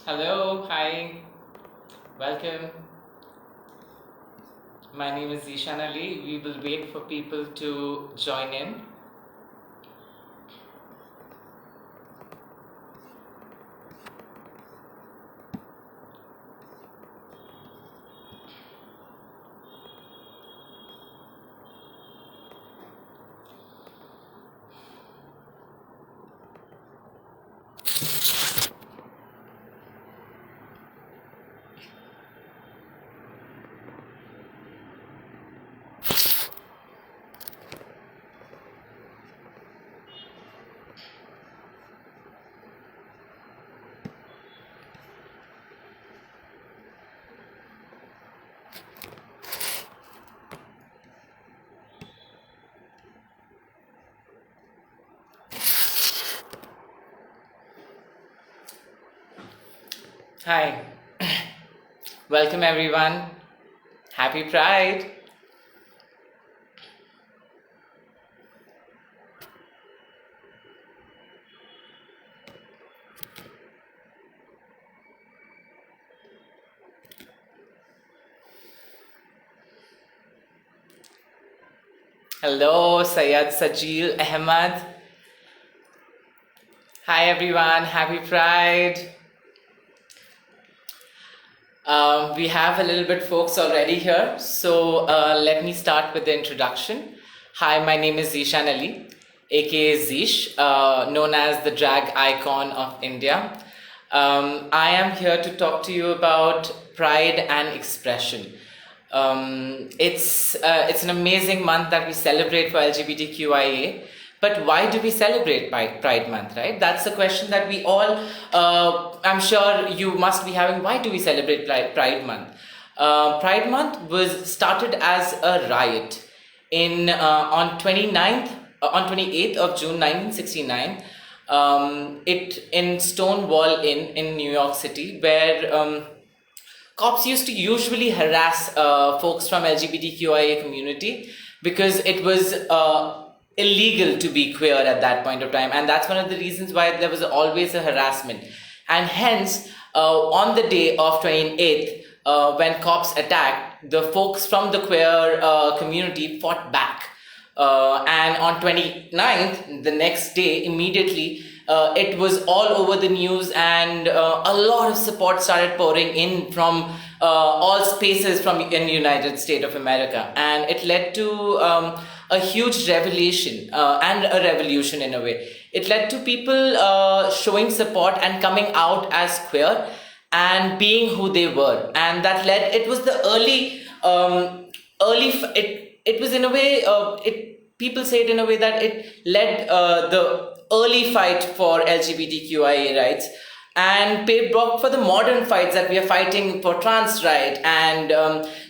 Hello, hi, welcome. My name is Zeeshan Ali. We will wait for people to join in. Hi, welcome everyone. Happy Pride. Hello, Sayed Sajil Ahmad. Hi everyone, happy Pride. We have a little bit folks already here, so let me start with the introduction. Hi, my name is Zeeshan Ali, aka Zeesh, known as the drag icon of India. I am here to talk to you about pride and expression. It's an amazing month that we celebrate for LGBTQIA. But why do we celebrate Pride Month, right? That's the question that we all, I'm sure you must be having. Why do we celebrate Pride Month? Pride Month was started as a riot on 29th, on 28th of June 1969. It in Stonewall in New York City, where cops used to usually harass folks from LGBTQIA community because it was illegal to be queer at that point of time, and that's one of the reasons why there was always a harassment. And hence, on the day of 28th, when cops attacked, the folks from the queer community fought back. And on 29th, the next day, immediately, it was all over the news, and a lot of support started pouring in from all spaces from in the United States of America, and it led to a huge revelation and a revolution in a way. It led to people showing support and coming out as queer and being who they were, and that led. It was the early. It was in a way. It people say it in a way that it led the early fight for LGBTQIA rights and paved walk for the modern fights that we are fighting for trans right and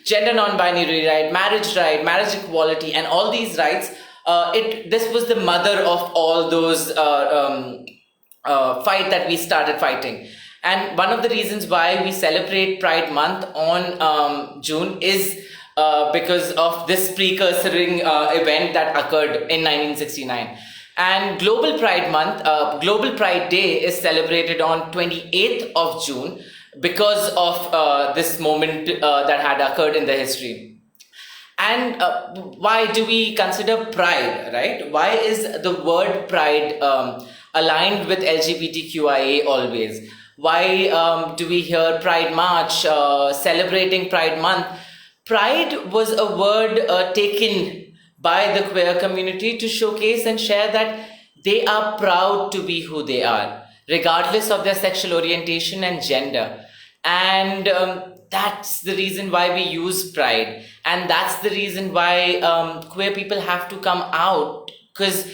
gender non-binary right, marriage equality, and all these rights. This was the mother of all those fight that we started fighting. And one of the reasons why we celebrate Pride Month on June is because of this precursoring event that occurred in 1969. And Global Pride Month, Global Pride Day is celebrated on 28th of June because of this moment that had occurred in the history. And why do we consider pride, right? Why is the word pride aligned with LGBTQIA always? Why do we hear Pride March, celebrating Pride Month? Pride was a word taken by the queer community to showcase and share that they are proud to be who they are, regardless of their sexual orientation and gender. And that's the reason why we use pride. And that's the reason why queer people have to come out. Because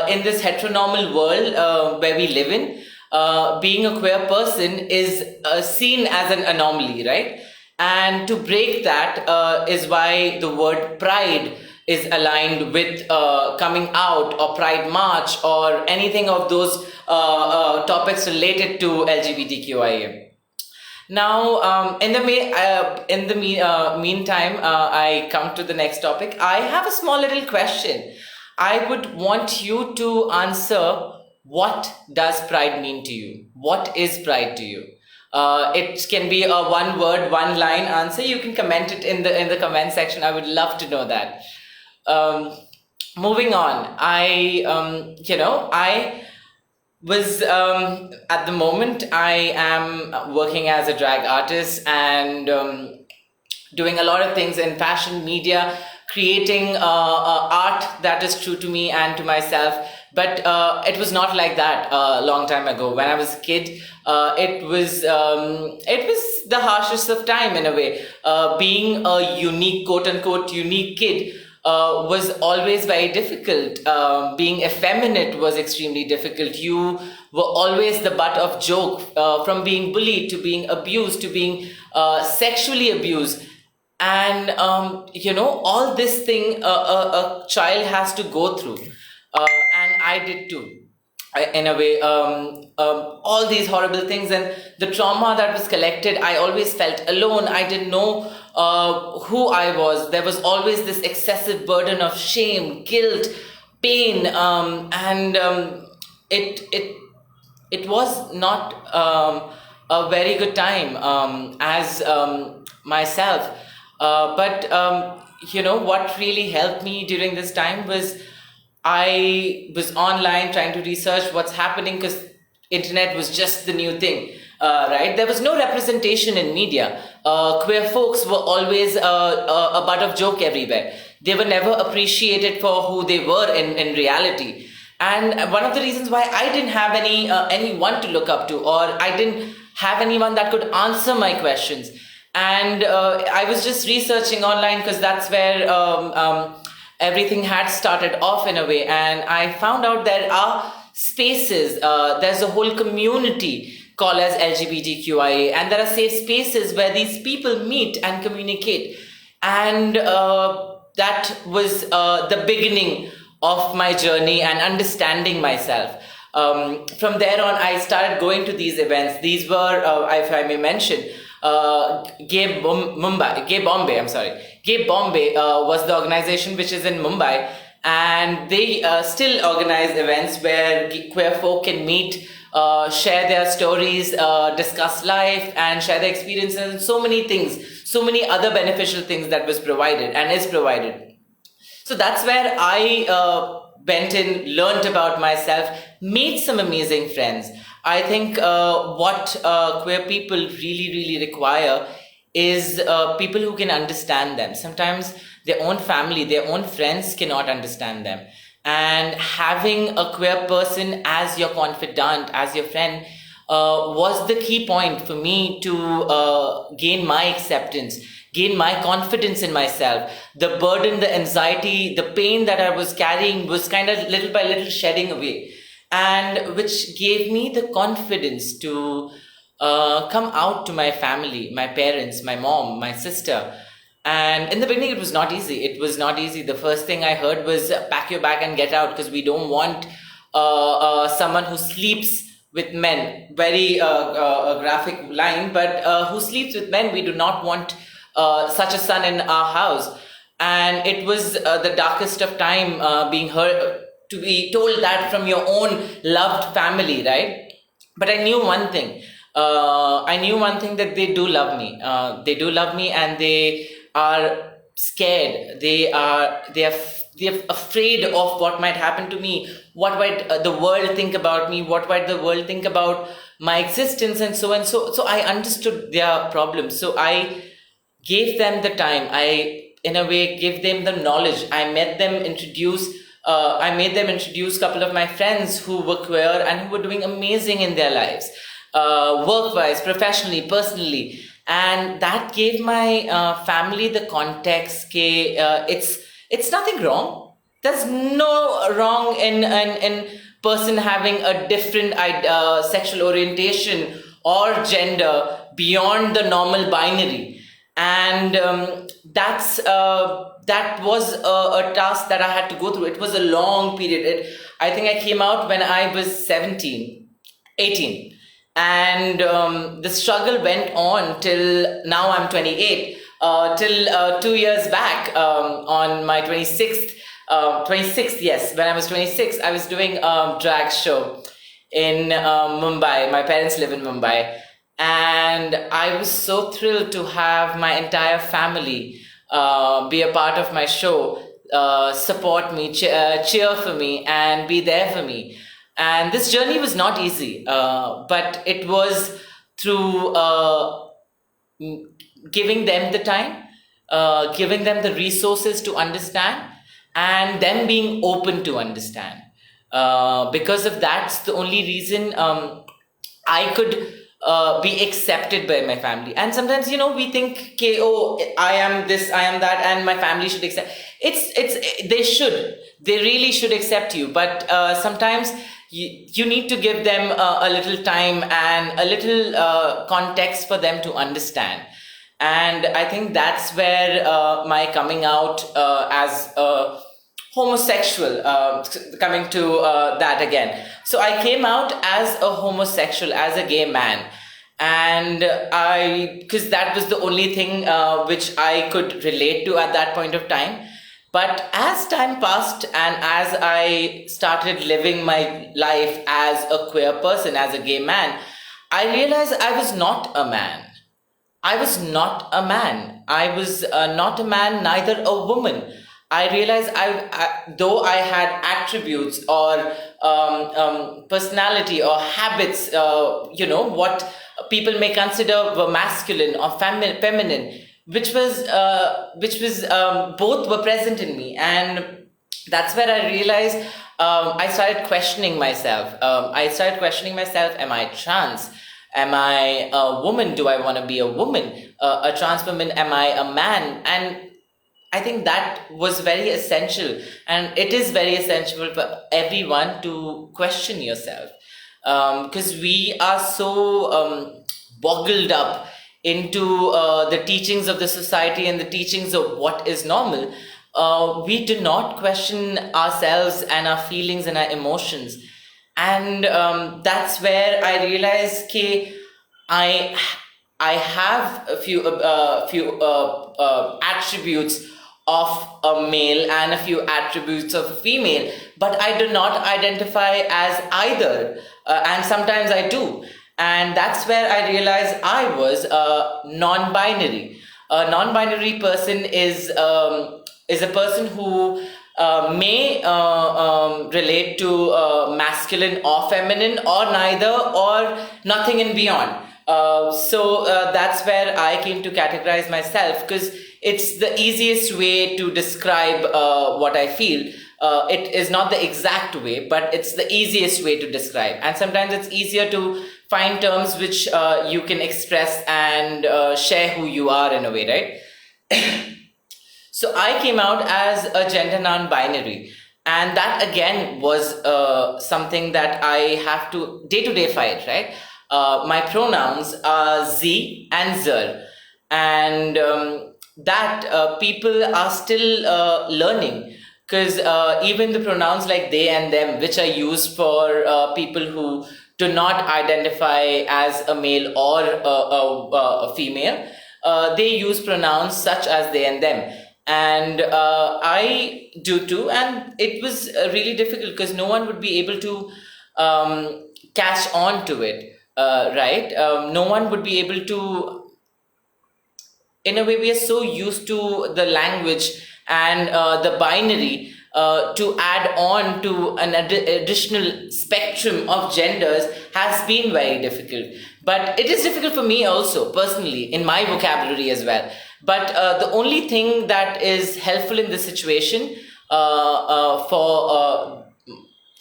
in this heteronormal world where we live in, being a queer person is seen as an anomaly, right? And to break that is why the word pride is aligned with coming out or Pride March or anything of those topics related to LGBTQIA. Now, meantime, I come to the next topic. I have a small little question. I would want you to answer, what does pride mean to you? What is pride to you? It can be a one word, one line answer. You can comment it in the comment section. I would love to know that. Moving on, I was at the moment I am working as a drag artist and doing a lot of things in fashion, media, creating art that is true to me and to myself. But it was not like that a long time ago. When I was a kid, it was the harshest of time in a way. Being a unique, quote unquote, unique kid was always very difficult. Being effeminate was extremely difficult. You were always the butt of joke, from being bullied to being abused to being sexually abused. And, all this thing a child has to go through. And I did too. In a way, all these horrible things and the trauma that was collected, I always felt alone. I didn't know who I was. There was always this excessive burden of shame, guilt, pain, and it was not a very good time as myself. But what really helped me during this time was I was online trying to research what's happening because internet was just the new thing, right? There was no representation in media. Queer folks were always a butt of joke everywhere. They were never appreciated for who they were in reality. And one of the reasons why I didn't have anyone to look up to, or I didn't have anyone that could answer my questions. And I was just researching online because that's where everything had started off in a way. And I found out there are spaces, there's a whole community called as LGBTQIA, and there are safe spaces where these people meet and communicate. And that was the beginning of my journey and understanding myself. From there on, I started going to these events. These were, if I may mention, Gay Bombay was the organization which is in Mumbai, and they still organize events where queer folk can meet, share their stories, discuss life and share their experiences, and so many things, so many other beneficial things that was provided and is provided. So that's where I went in, learned about myself, made some amazing friends. I think what queer people really, really require is people who can understand them. Sometimes their own family, their own friends cannot understand them. And having a queer person as your confidant, as your friend, was the key point for me to gain my acceptance, gain my confidence in myself. The burden, the anxiety, the pain that I was carrying was kind of little by little shedding away. And which gave me the confidence to come out to my family, my parents, my mom, my sister. And in the beginning, it was not easy. It was not easy. The first thing I heard was pack your bag and get out, because we don't want someone who sleeps with men. Very graphic line, but who sleeps with men. We do not want such a son in our house. And it was the darkest of time being heard, to be told that from your own loved family, right? But I knew one thing. That they do love me. They do love me, and they are scared. They are afraid of what might happen to me. What might the world think about me? What might the world think about my existence, and so and so. So I understood their problems. So I gave them the time. I, in a way, gave them the knowledge. I made them introduce a couple of my friends who were queer and who were doing amazing in their lives, work-wise, professionally, personally. And that gave my family the context. It's nothing wrong. There's no wrong in person having a different sexual orientation or gender beyond the normal binary. And that was a task that I had to go through. It was a long period. I think I came out when I was 18. And the struggle went on till now I'm 28. Till 2 years back, on my 26th, yes, when I was 26, I was doing a drag show in Mumbai. My parents live in Mumbai. And I was so thrilled to have my entire family be a part of my show, support me, cheer for me, and be there for me. And this journey was not easy, but it was through giving them the time, giving them the resources to understand, and them being open to understand. Because of that's the only reason I could be accepted by my family. And sometimes, we think, okay, oh, I am this, I am that, and my family should accept. They really should accept you. But sometimes you need to give them a little time and a little context for them to understand. And I think that's where my coming out as a homosexual, coming to that again. So I came out as a homosexual, as a gay man. And because that was the only thing which I could relate to at that point of time. But as time passed and as I started living my life as a queer person, as a gay man, I realized I was not a man. I was not a man. I was not a man, neither a woman. I realized though I had attributes or personality or habits, what people may consider were masculine or feminine, which was both were present in me. And that's where I realized I started questioning myself. Am I trans? Am I a woman? Do I want to be a woman? A trans woman? Am I a man? And I think that was very essential, and it is very essential for everyone to question yourself, because we are so boggled up into the teachings of the society and the teachings of what is normal. We do not question ourselves and our feelings and our emotions. And that's where I realized, okay, I have a few attributes of a male and a few attributes of a female, but I do not identify as either, and sometimes I do. And that's where I realized I was non-binary. A non-binary person is a person who may relate to masculine or feminine, or neither, or nothing in beyond. So that's where I came to categorize myself, because it's the easiest way to describe what I feel. It is not the exact way, but it's the easiest way to describe. And sometimes it's easier to find terms which you can express and share who you are in a way, right? So I came out as a gender non-binary. And that again was something that I have to day-to-day fight, right? My pronouns are Z and Zir. And that people are still learning, because even the pronouns like they and them, which are used for people who do not identify as a male or a female, they use pronouns such as they and them. And I do too. And it was really difficult because no one would be able to catch on to it, right? No one would be able to. In a way, we are so used to the language and the binary to add on to an additional spectrum of genders has been very difficult. But it is difficult for me also, personally, in my vocabulary as well. But the only thing that is helpful in this situation for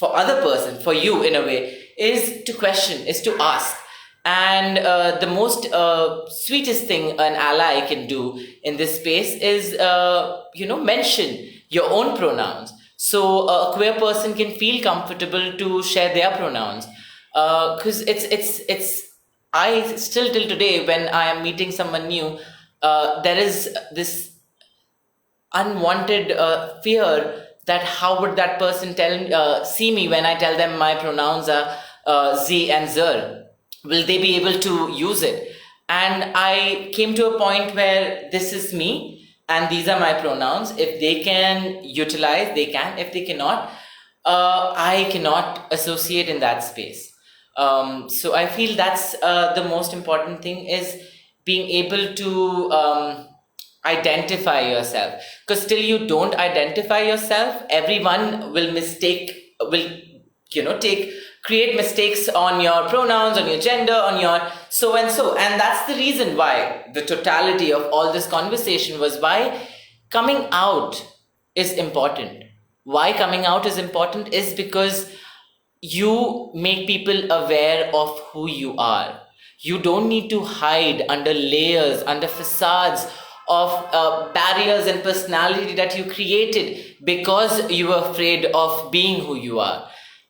other person, for you in a way, is to question, is to ask. And the most sweetest thing an ally can do in this space is, mention your own pronouns. So a queer person can feel comfortable to share their pronouns. Because I still till today, when I am meeting someone new, there is this unwanted fear that how would that person see me when I tell them my pronouns are Z and Zir. Will they be able to use it? And I came to a point where this is me and these are my pronouns. If they can utilize, they can. If they cannot, I cannot associate in that space. So I feel that's the most important thing, is being able to identify yourself. Because till you don't identify yourself, everyone will take create mistakes on your pronouns, on your gender, on your so and so. And that's the reason why the totality of all this conversation was why coming out is important. Why coming out is important is because you make people aware of who you are. You don't need to hide under layers, under facades of barriers and personality that you created because you were afraid of being who you are.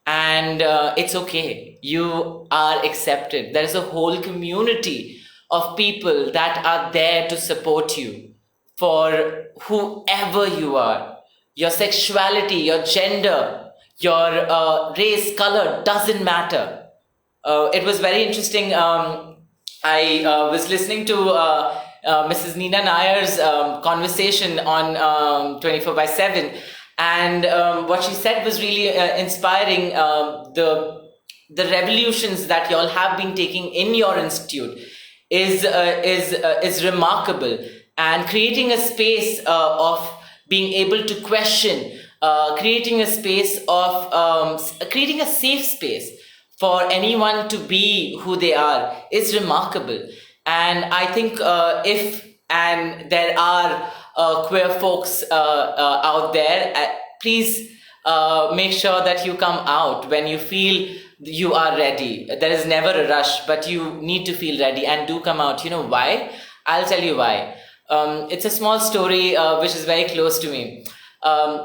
And it's okay. You are accepted. There is a whole community of people that are there to support you for whoever you are. Your sexuality, your gender, your race, color, doesn't matter. It was very interesting. I was listening to Mrs. Nina Nayar's conversation on 24 by 7. And what she said was really inspiring. The revolutions that y'all have been taking in your institute is remarkable. And creating a space of being able to question, creating a space of creating a safe space for anyone to be who they are is remarkable. And I think and there are queer folks out there, please make sure that you come out when you feel you are ready. There is never a rush, but you need to feel ready, and do come out. You know why? I'll tell you why. It's a small story which is very close to me.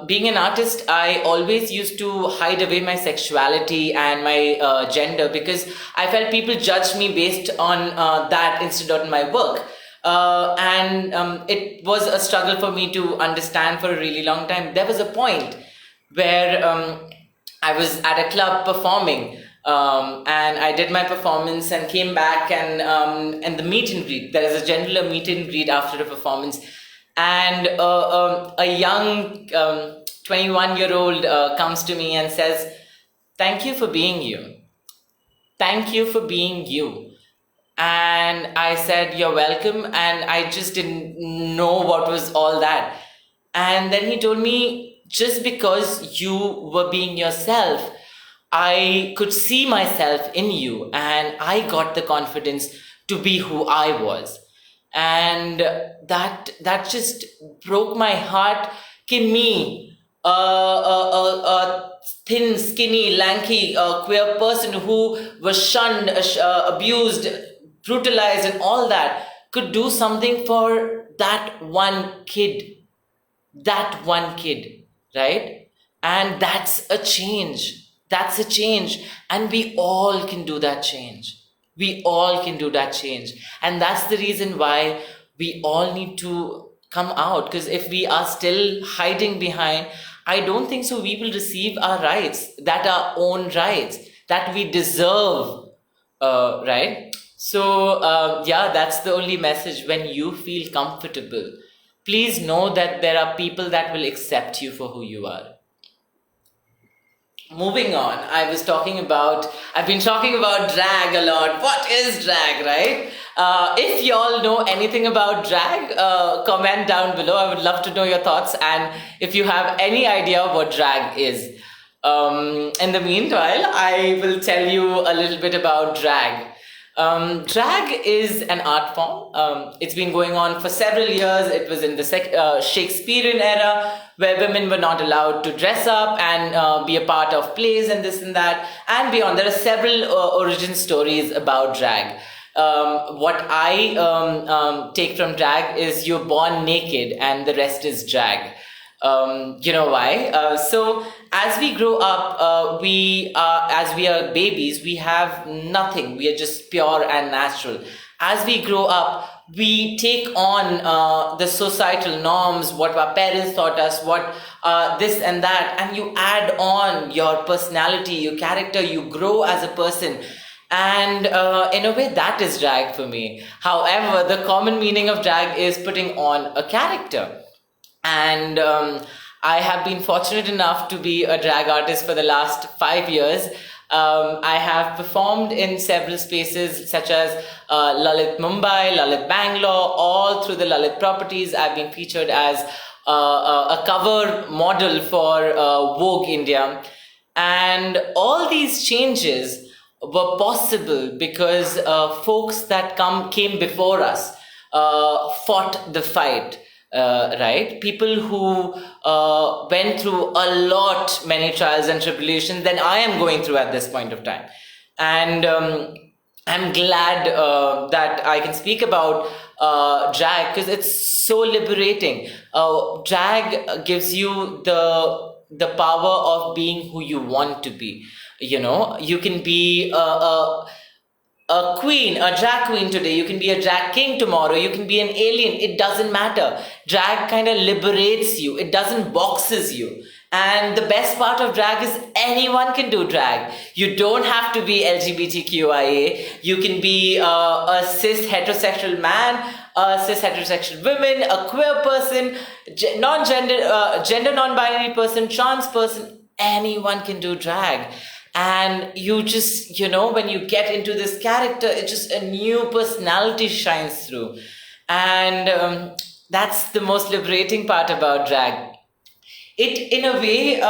Being an artist, I always used to hide away my sexuality and my gender because I felt people judged me based on that instead of my work. And it was a struggle for me to understand for a really long time. There was a point where I was at a club performing, and I did my performance and came back, and the meet and greet. There is a general meet and greet after a performance, and a young 21-year-old comes to me and says, "Thank you for being you. Thank you for being you." And I said, "You're welcome." And I just didn't know what was all that. And then he told me, just because you were being yourself, I could see myself in you, and I got the confidence to be who I was. And that just broke my heart. Ki me, a thin, skinny, lanky, queer person who was shunned, abused, brutalized, and all that, could do something for that one kid. That one kid, right? And that's a change. That's a change. And we all can do that change. We all can do that change. And that's the reason why we all need to come out. Because if we are still hiding behind, I don't think so we will receive our rights, that our own rights, that we deserve, right? So, yeah, that's the only message. When you feel comfortable, please know that there are people that will accept you for who you are. Moving on, I've been talking about drag a lot. What is drag, right? If y'all know anything about drag, comment down below. I would love to know your thoughts, and if you have any idea what drag is. In the meanwhile, I will tell you a little bit about drag. Drag is an art form. It's been going on for several years. It was in the Shakespearean era, where women were not allowed to dress up and be a part of plays and this and that. And beyond, there are several origin stories about drag. What I take from drag is you're born naked and the rest is drag. You know why? So as we grow up, as we are babies, we have nothing. We are just pure and natural. As we grow up, we take on the societal norms, what our parents taught us, what this and that, and you add on your personality, your character, you grow as a person. And in a way, that is drag for me. However, the common meaning of drag is putting on a character. And I have been fortunate enough to be a drag artist for the last 5 years. I have performed in several spaces such as Lalit Mumbai, Lalit Bangalore, all through the Lalit properties. I've been featured as a cover model for Vogue India. And all these changes were possible because folks that came before us fought the fight, right? People who went through many trials and tribulations than I am going through at this point of time. And I'm glad that I can speak about drag because it's so liberating. Drag gives you the power of being who you want to be. You know, you can be a queen, a drag queen today. You can be a drag king tomorrow. You can be an alien. It doesn't matter. Drag kind of liberates you. It doesn't boxes you. And the best part of drag is anyone can do drag. You don't have to be LGBTQIA. You can be a cis heterosexual man, a cis heterosexual woman, a queer person, gender non-binary person, trans person. Anyone can do drag. And you just, when you get into this character, it's just a new personality shines through. And that's the most liberating part about drag. It, in a way,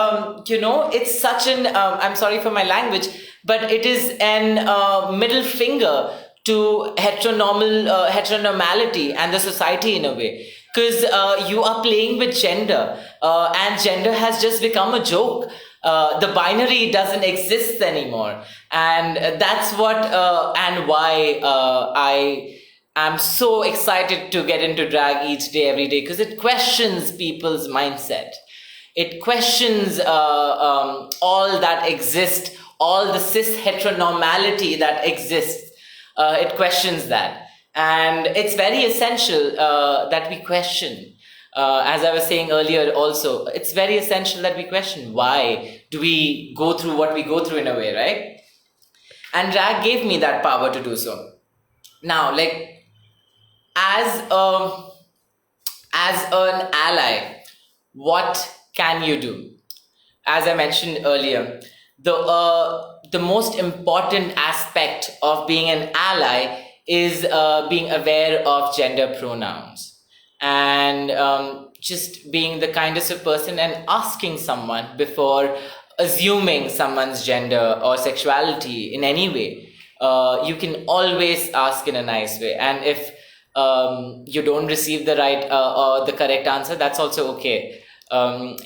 it's such an, I'm sorry for my language, but it is an middle finger to heteronormality and the society in a way. Because you are playing with gender, and gender has just become a joke. The binary doesn't exist anymore. And that's what and why I am so excited to get into drag each day, every day, because it questions people's mindset. It questions all that exists, all the cis heteronormality that exists. It questions that. And it's very essential that we question. As I was saying earlier also, it's very essential that we question why do we go through what we go through in a way, right? And drag gave me that power to do so. Now, like, as an ally, what can you do? As I mentioned earlier, the most important aspect of being an ally is being aware of gender pronouns and just being the kindest of person and asking someone before assuming someone's gender or sexuality in any way. You can always ask in a nice way, and if you don't receive the right or the correct answer, that's also okay.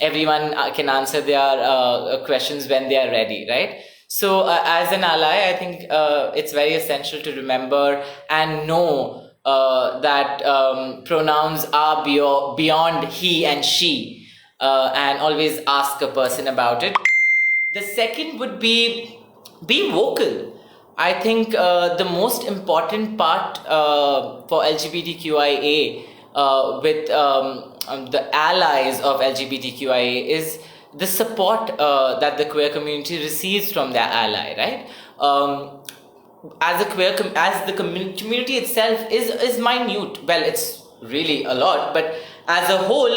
Everyone can answer their questions when they are ready, right? So as an ally, I think it's very essential to remember and know that pronouns are beyond he and she, and always ask a person about it. The second would be vocal. I think the most important part for LGBTQIA with the allies of LGBTQIA is the support that the queer community receives from their ally, right? As the community itself is minute. Well, it's really a lot, but as a whole,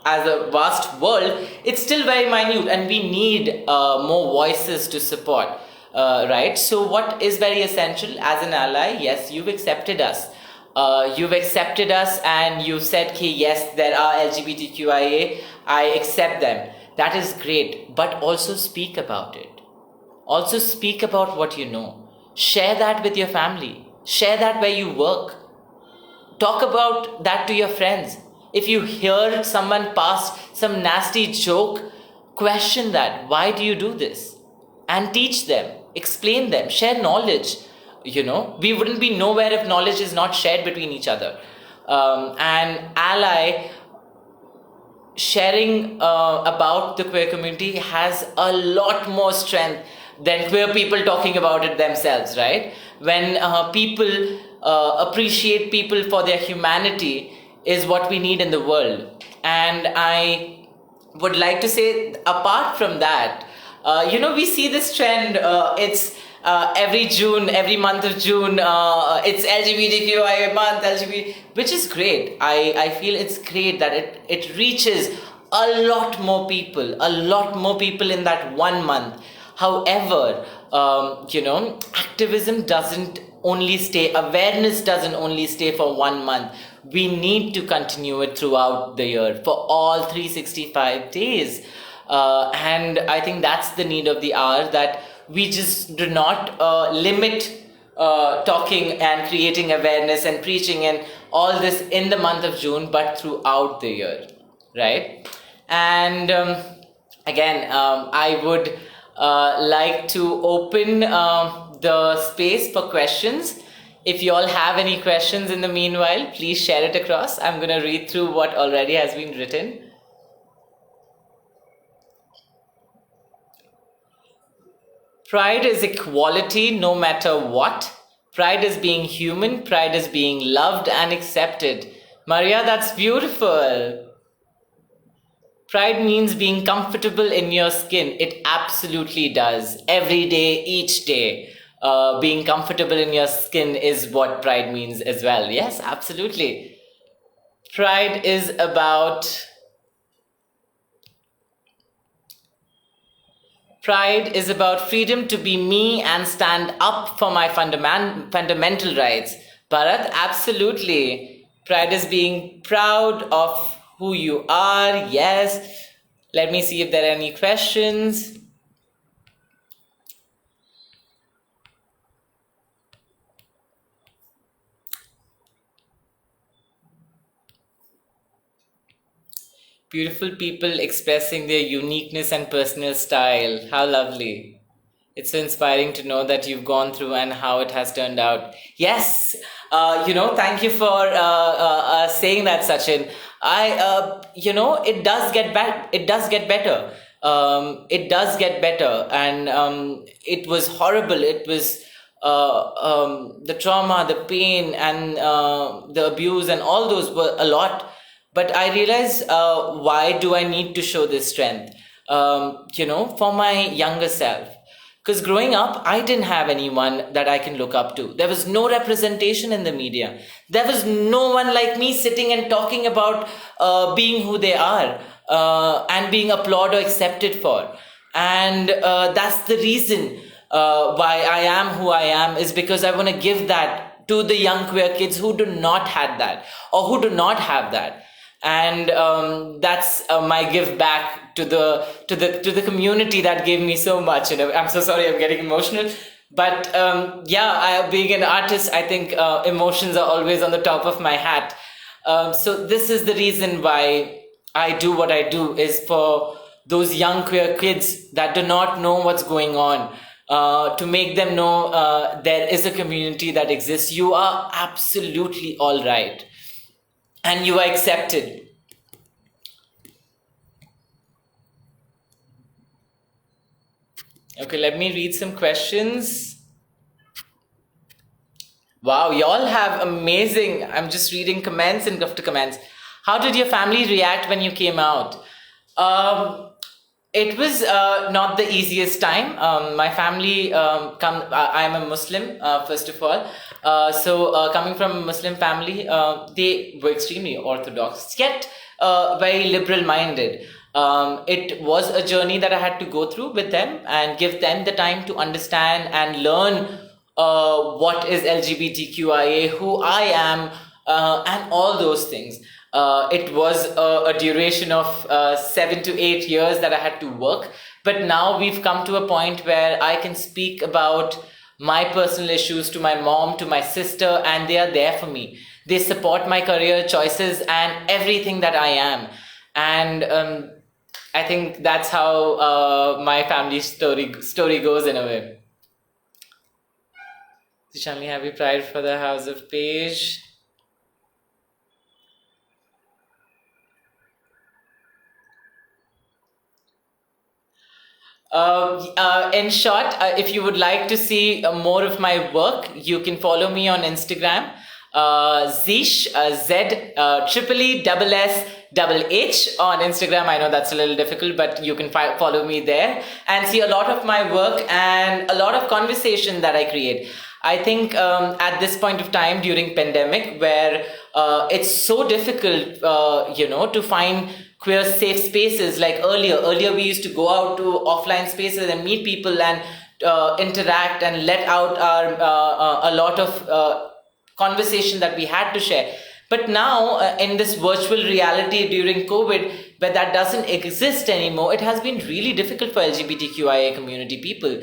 as a vast world, it's still very minute, and we need more voices to support, right? So what is very essential as an ally? Yes, you've accepted us. And you said, yes, there are LGBTQIA, I accept them. That is great, but also speak about it. Also speak about what you know. Share that with your family. Share that where you work. Talk about that to your friends. If you hear someone pass some nasty joke, question that. Why do you do this? And teach them, explain them, share knowledge. We wouldn't be nowhere if knowledge is not shared between each other. And ally sharing about the queer community has a lot more strength than queer people talking about it themselves, right? When people appreciate people for their humanity is what we need in the world. And I would like to say, apart from that, we see this trend, it's every month of June, it's LGBTQIA month, which is great. I feel it's great that it reaches a lot more people in that 1 month. However, activism doesn't only stay, awareness doesn't only stay for 1 month. We need to continue it throughout the year for all 365 days. And I think that's the need of the hour, that we just do not limit talking and creating awareness and preaching and all this in the month of June, but throughout the year, right? And again, I would like to open the space for questions. If you all have any questions in the meanwhile, please share it across. I'm going to read through what already has been written. Pride is equality no matter what. Pride is being human. Pride is being loved and accepted. Maria, that's beautiful. Pride means being comfortable in your skin. It absolutely does. Every day, each day. Being comfortable in your skin is what pride means as well. Yes, absolutely. Pride is about... Pride is about freedom to be me and stand up for my fundamental rights. Bharat, absolutely. Pride is being proud of who you are. Yes. Let me see if there are any questions. Beautiful people expressing their uniqueness and personal style. How lovely. It's so inspiring to know that you've gone through and how it has turned out. Yes, thank you for saying that, Sachin. It does get better. It does get better. It does get better. And it was horrible. It was the trauma, the pain, and the abuse, and all those were a lot. But I realized, why do I need to show this strength? For my younger self. Because growing up, I didn't have anyone that I can look up to. There was no representation in the media. There was no one like me sitting and talking about being who they are and being applauded or accepted for. And that's the reason why I am who I am, is because I want to give that to the young queer kids who do not have that or who do not have that. And that's my give back to the community that gave me so much. I'm so sorry, I'm getting emotional. But being an artist, I think emotions are always on the top of my hat. So this is the reason why I do what I do, is for those young queer kids that do not know what's going on, to make them know there is a community that exists. You are absolutely all right. And you are accepted. Okay, let me read some questions. Wow, y'all have amazing... I'm just reading comments and after comments. How did your family react when you came out? It was not the easiest time. My family, I'm a Muslim, first of all. So coming from a Muslim family, they were extremely orthodox, yet very liberal-minded. It was a journey that I had to go through with them and give them the time to understand and learn what is LGBTQIA, who I am, and all those things. It was a duration of 7 to 8 years that I had to work. But now we've come to a point where I can speak about my personal issues to my mom, to my sister, and they are there for me. They support my career choices and everything that I am. And I think that's how my family story goes in a way. Zeeshan Ali, happy Pride for the House of Page. In short, if you would like to see more of my work, you can follow me on Instagram. Zeesh, Z-E-E-S-S-H on Instagram. I know that's a little difficult, but you can follow me there and see a lot of my work and a lot of conversation that I create. I think at this point of time during pandemic, where it's so difficult, to find queer safe spaces. Like earlier we used to go out to offline spaces and meet people and interact and let out our a lot of conversation that we had to share. But now, in this virtual reality during COVID, where that doesn't exist anymore, it has been really difficult for LGBTQIA community people.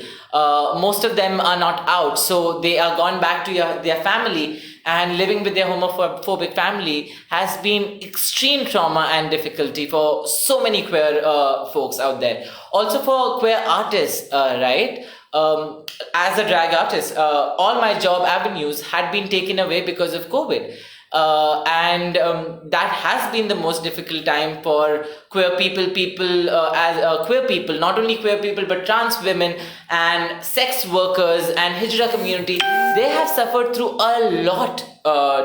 Most of them are not out, so they are gone back to their family, and living with their homophobic family has been extreme trauma and difficulty for so many queer folks out there. Also for queer artists, right? As a drag artist, all my job avenues had been taken away because of COVID. And that has been the most difficult time for queer people as queer people, not only queer people, but trans women and sex workers and hijra community. They have suffered through a lot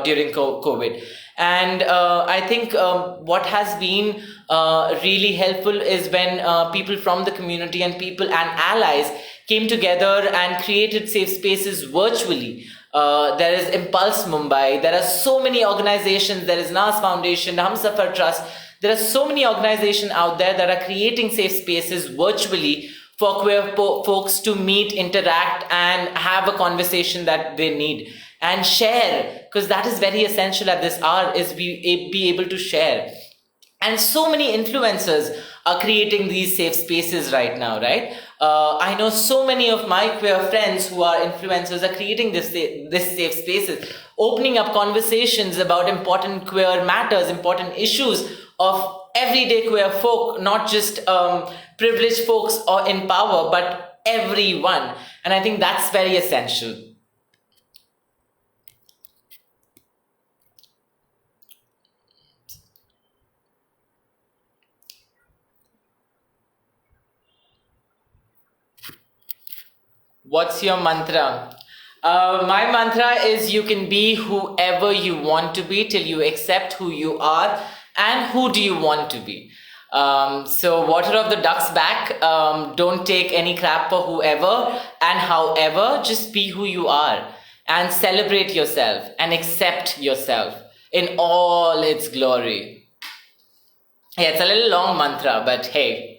during COVID. And I think what has been really helpful is when people from the community and people and allies came together and created safe spaces virtually. There is Impulse Mumbai. There are so many organizations. There is Nas Foundation, Humsafar Trust. There are so many organizations out there that are creating safe spaces virtually for queer folks to meet, interact, and have a conversation that they need and share, because that is very essential at this hour, is be able to share. And so many influencers are creating these safe spaces right now, right? I know so many of my queer friends who are influencers are creating this safe spaces, opening up conversations about important queer matters, important issues of everyday queer folk, not just privileged folks or in power, but everyone. And I think that's very essential. What's your mantra? My mantra is you can be whoever you want to be till you accept who you are and who do you want to be. So water of the ducks back. Don't take any crap for whoever and however, just be who you are and celebrate yourself and accept yourself in all its glory. Yeah, it's a little long mantra, but hey.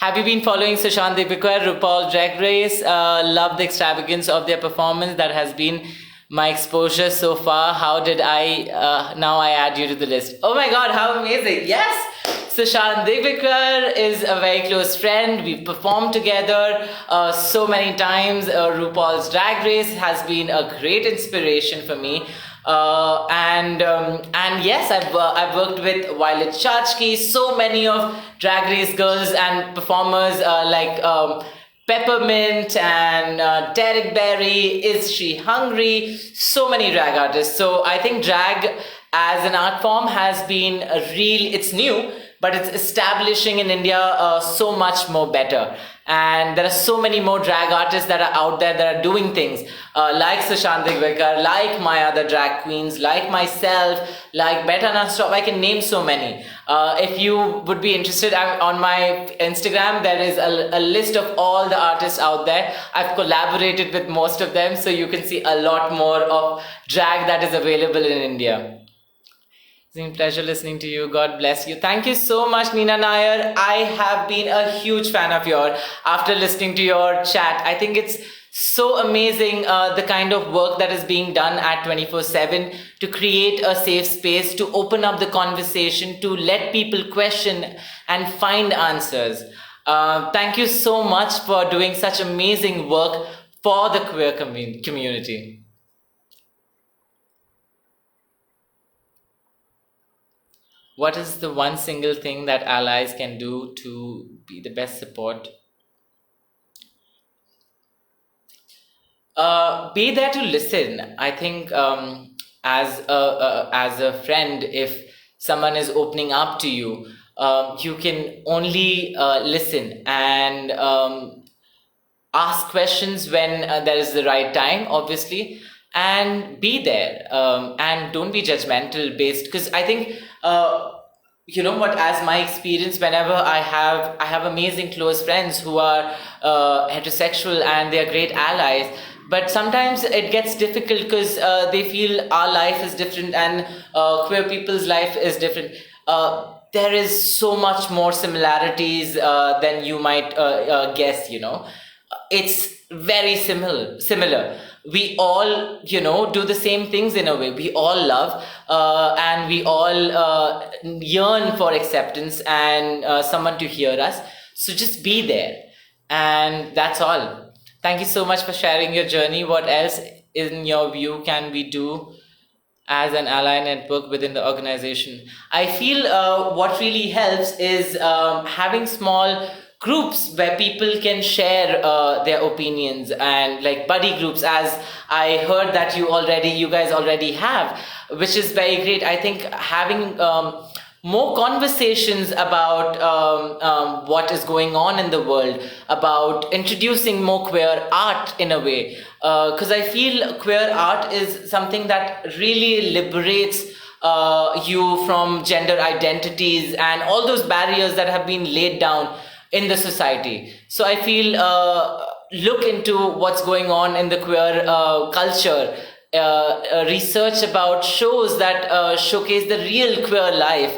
Have you been following Zeeshan Ali, RuPaul Drag Race? Love the extravagance of their performance. That has been my exposure so far. How did now I add you to the list. Oh my God, how amazing. Yes, Zeeshan Ali is a very close friend. We've performed together so many times. RuPaul's Drag Race has been a great inspiration for me. And yes, I've worked with Violet Chachki, so many of Drag Race girls and performers like Peppermint and Derek Berry, Is She Hungry? So many drag artists. So I think drag as an art form has been it's new, but it's establishing in India so much more better. And there are so many more drag artists that are out there that are doing things like Zeeshan Ali, like my other drag queens, like myself, like Beta Nonstop. I can name so many. If you would be interested, on my Instagram, there is a list of all the artists out there. I've collaborated with most of them, so you can see a lot more of drag that is available in India. It's been a pleasure listening to you. God bless you. Thank you so much, Nina Nair. I have been a huge fan of yours after listening to your chat. I think it's so amazing the kind of work that is being done at 24/7 to create a safe space, to open up the conversation, to let people question and find answers. Thank you so much for doing such amazing work for the queer community. What is the one single thing that allies can do to be the best support? Be there to listen. I think as a friend, if someone is opening up to you, you can only listen and ask questions when there is the right time, obviously, and be there, and don't be judgmental based, because I think you know what, as my experience, whenever I have amazing close friends who are heterosexual and they are great allies, but sometimes it gets difficult because they feel our life is different and queer people's life is different. there is so much more similarities than you might guess, it's very similar. We all, do the same things in a way. We all love, and we all yearn for acceptance and someone to hear us. So just be there, and that's all. Thank you so much for sharing your journey. What else, in your view, can we do as an ally network within the organization? I feel what really helps is having small groups where people can share their opinions, and like buddy groups, as I heard that you guys already have, which is very great. I think having more conversations about what is going on in the world, about introducing more queer art in a way, because I feel queer art is something that really liberates you from gender identities and all those barriers that have been laid down in the society. So I feel look into what's going on in the queer culture, research about shows that showcase the real queer life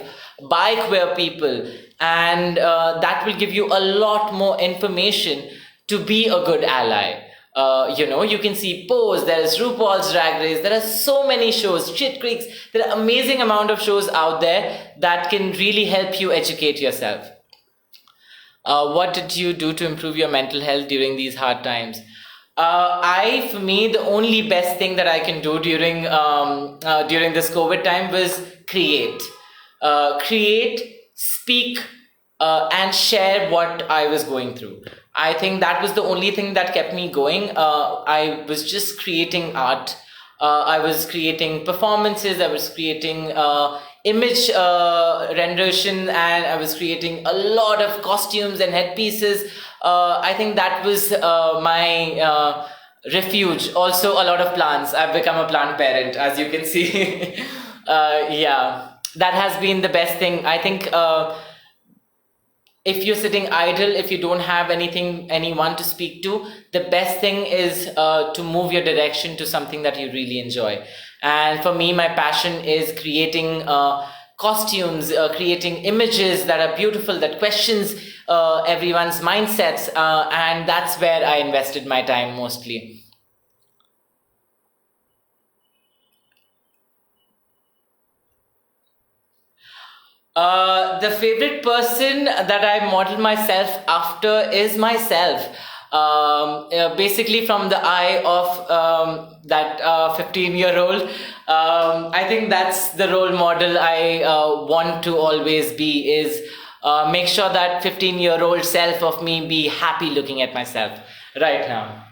by queer people, and that will give you a lot more information to be a good ally. You can see Pose, there is RuPaul's Drag Race, there are so many shows, Shit Creeks, there are amazing amount of shows out there that can really help you educate yourself. What did you do to improve your mental health during these hard times? For me, the only best thing that I can do during this COVID time was create, speak, and share what I was going through. I think that was the only thing that kept me going. I was just creating art. I was creating performances. I was creating image rendition, and I was creating a lot of costumes and headpieces. I think that was my refuge. Also, a lot of plants. I've become a plant parent, as you can see. Yeah, that has been the best thing. I think if you're sitting idle, if you don't have anyone to speak to, the best thing is to move your direction to something that you really enjoy. And for me, my passion is creating costumes, creating images that are beautiful, that questions everyone's mindsets, and that's where I invested my time mostly. The favorite person that I model myself after is myself. Basically, from the eye of that 15-year-old, I think that's the role model I want to always be, is make sure that 15-year-old self of me be happy looking at myself right now.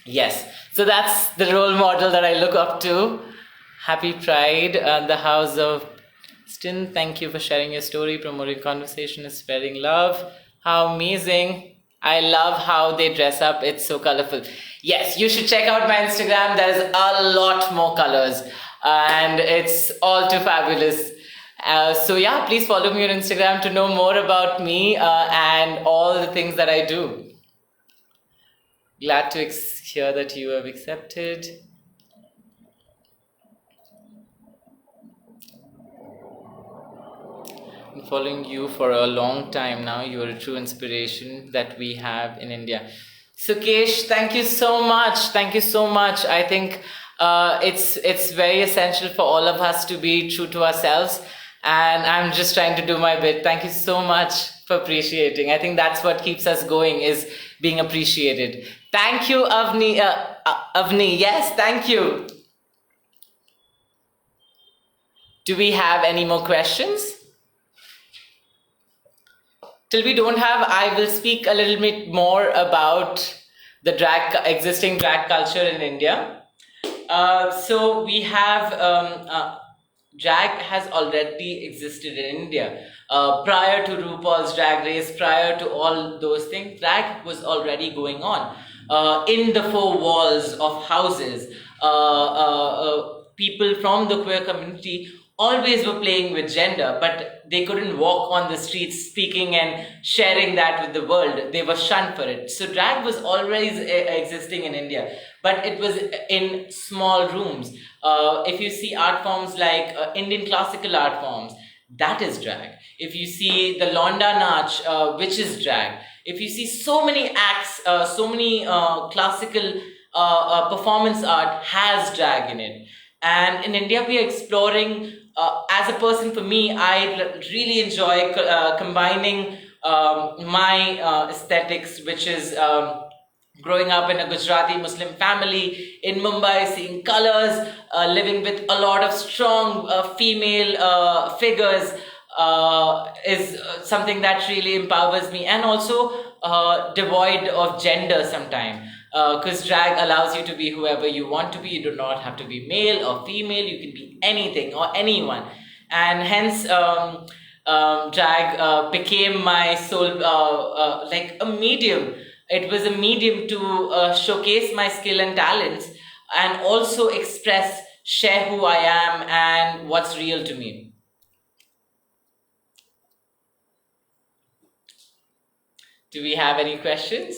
Yes, so that's the role model that I look up to. Happy Pride, the House of Stin, thank you for sharing your story, promoting conversation and spreading love. How amazing. I love how they dress up. It's so colorful. Yes, you should check out my Instagram. There's a lot more colors and it's all too fabulous. So yeah, please follow me on Instagram to know more about me and all the things that I do. Glad to hear that you have accepted. Following you for a long time now. You are a true inspiration that we have in India. Sukesh, thank you so much. Thank you so much. I think it's very essential for all of us to be true to ourselves, and I'm just trying to do my bit. Thank you so much for appreciating. I think that's what keeps us going, is being appreciated. Thank you, Avni. Avni, yes, thank you. Do we have any more questions? Till we don't have, I will speak a little bit more about the existing drag culture in India. So we have, drag has already existed in India. Prior to RuPaul's Drag Race, prior to all those things, drag was already going on. In the four walls of houses, people from the queer community always were playing with gender, but they couldn't walk on the streets speaking and sharing that with the world. They were shunned for it. So drag was always existing in India, but it was in small rooms. If you see art forms like Indian classical art forms, that is drag. If you see the Londa Nach, which is drag. If you see so many acts, so many classical performance art has drag in it. And in India, we are exploring, as a person, for me, really enjoy combining my aesthetics, which is growing up in a Gujarati Muslim family in Mumbai, seeing colors, living with a lot of strong female figures is something that really empowers me, and also devoid of gender sometimes. Because drag allows you to be whoever you want to be. You do not have to be male or female. You can be anything or anyone. And hence, drag became my soul, like a medium. It was a medium to showcase my skill and talents, and also express, share who I am and what's real to me. Do we have any questions?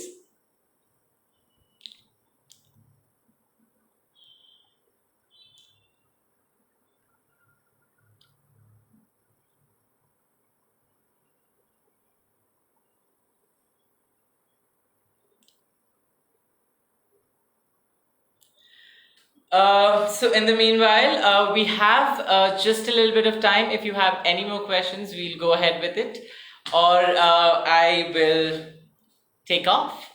So in the meanwhile, we have just a little bit of time. If you have any more questions, we'll go ahead with it, or I will take off.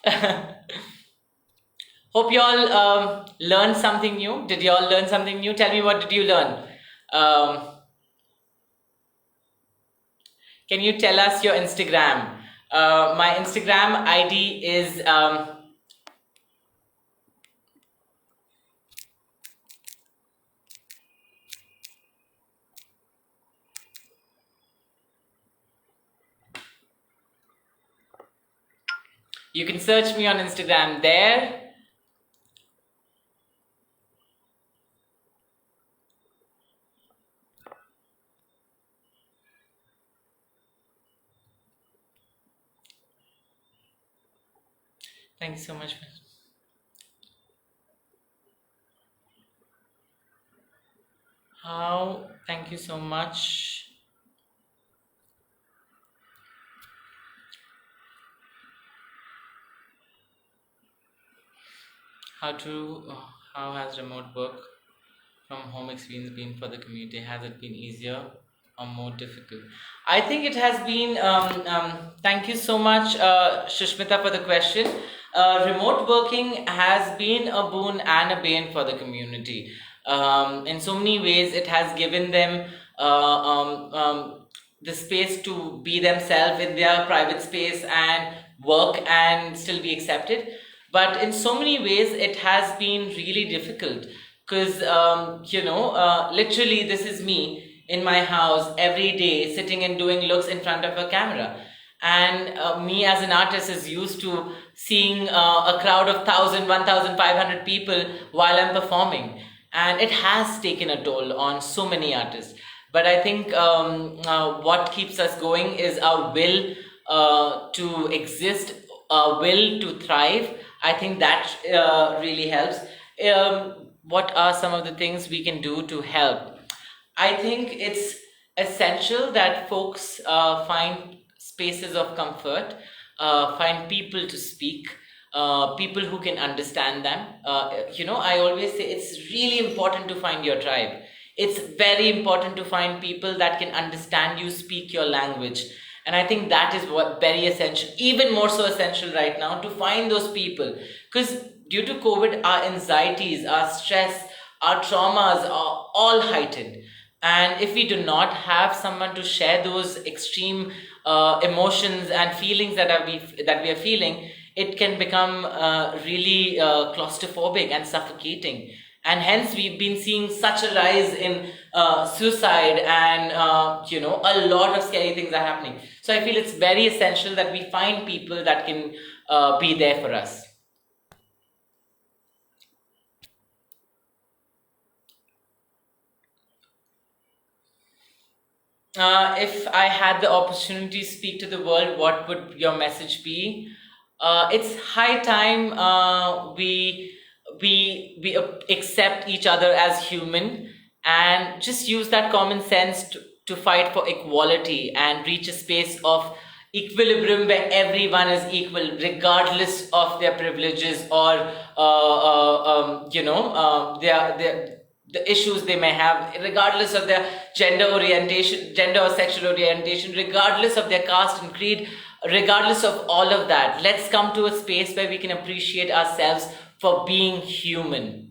Hope you all learned something new. Did you all learn something new? Tell me, what did you learn? Can you tell us your Instagram? My Instagram ID is you can search me on Instagram there. Thanks so much. How? Thank you so much. How has remote work from home experience been for the community? Has it been easier or more difficult? I think it has been. Thank you so much, Shushmita, for the question. Remote working has been a boon and a bane for the community. In so many ways, it has given them the space to be themselves in their private space and work and still be accepted. But in so many ways, it has been really difficult because, literally, this is me in my house every day, sitting and doing looks in front of a camera. And me as an artist is used to seeing a crowd of 1,500 people while I'm performing. And it has taken a toll on so many artists. But I think what keeps us going is our will to exist, our will to thrive. I think that really helps. What are some of the things we can do to help? I think it's essential that folks find spaces of comfort, find people to speak, people who can understand them. I always say it's really important to find your tribe. It's very important to find people that can understand you, speak your language. And I think that is what very essential, even more so essential right now, to find those people. Because due to COVID, our anxieties, our stress, our traumas are all heightened. And if we do not have someone to share those extreme emotions and feelings that we are feeling, it can become really claustrophobic and suffocating. And hence we've been seeing such a rise in suicide and a lot of scary things are happening. So I feel it's very essential that we find people that can be there for us. If I had the opportunity to speak to the world, what would your message be? It's high time we accept each other as human, and just use that common sense to fight for equality and reach a space of equilibrium where everyone is equal, regardless of their privileges or the issues they may have, regardless of their gender orientation, gender or sexual orientation, regardless of their caste and creed, regardless of all of that. Let's come to a space where we can appreciate ourselves for being human.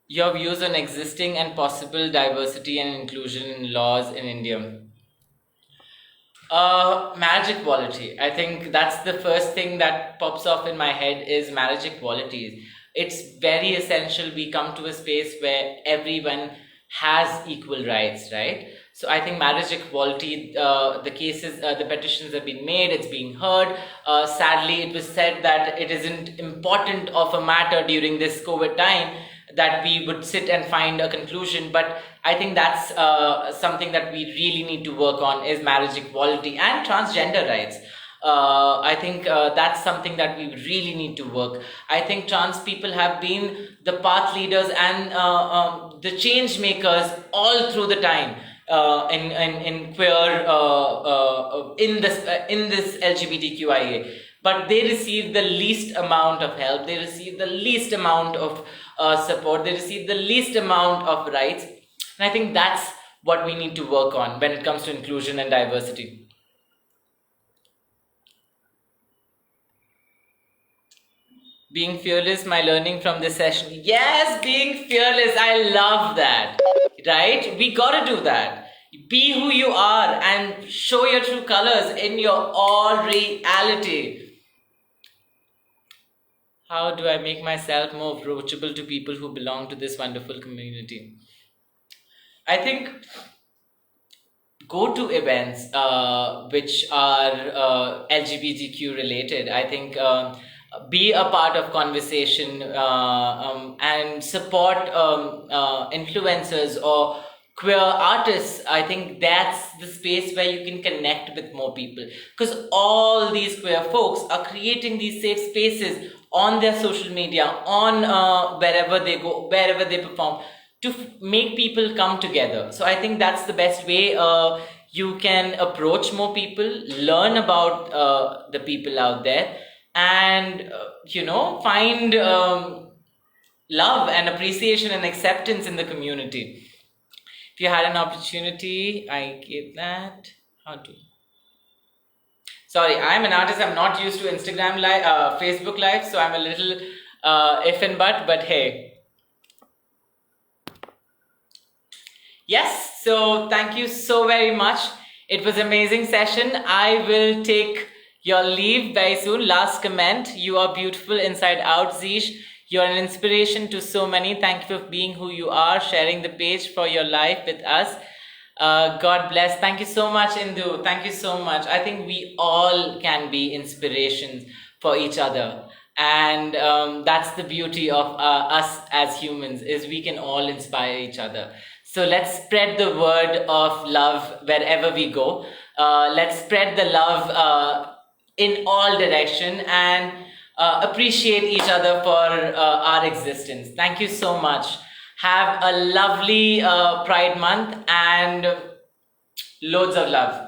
Your views on existing and possible diversity and inclusion in laws in India. Marriage equality. I think that's the first thing that pops off in my head is marriage equality. It's very essential we come to a space where everyone has equal rights, right? So I think marriage equality, the cases, the petitions have been made, it's being heard. Sadly, it was said that it isn't important of a matter during this COVID time that we would sit and find a conclusion, but I think that's something that we really need to work on is marriage equality and transgender rights. I think that's something that we really need to work. I think trans people have been the path leaders and the change makers all through the time in queer in this LGBTQIA. But they receive the least amount of help. They receive the least amount of support. They receive the least amount of rights. And I think that's what we need to work on when it comes to inclusion and diversity. Being fearless, my learning from this session. Yes, being fearless. I love that. Right? We gotta do that. Be who you are and show your true colors in your all reality. How do I make myself more approachable to people who belong to this wonderful community? I think go to events which are LGBTQ related. I think be a part of conversation and support influencers or queer artists. I think that's the space where you can connect with more people, because all these queer folks are creating these safe spaces on their social media, on wherever they go, wherever they perform, to make people come together. So I think that's the best way you can approach more people, learn about the people out there, and find love and appreciation and acceptance in the community. If you had an opportunity, I gave that. How to? Sorry, I'm an artist. I'm not used to Instagram live, Facebook live, so I'm a little if and but hey. Yes, so thank you so very much. It was an amazing session. I will take your leave very soon. Last comment. You are beautiful inside out, Zeesh. You're an inspiration to so many. Thank you for being who you are, sharing the page for your life with us. God bless. Thank you so much, Indu. Thank you so much. I think we all can be inspirations for each other. And that's the beauty of us as humans, is we can all inspire each other. So let's spread the word of love wherever we go. Let's spread the love in all direction and appreciate each other for our existence. Thank you so much. Have a lovely Pride Month and loads of love.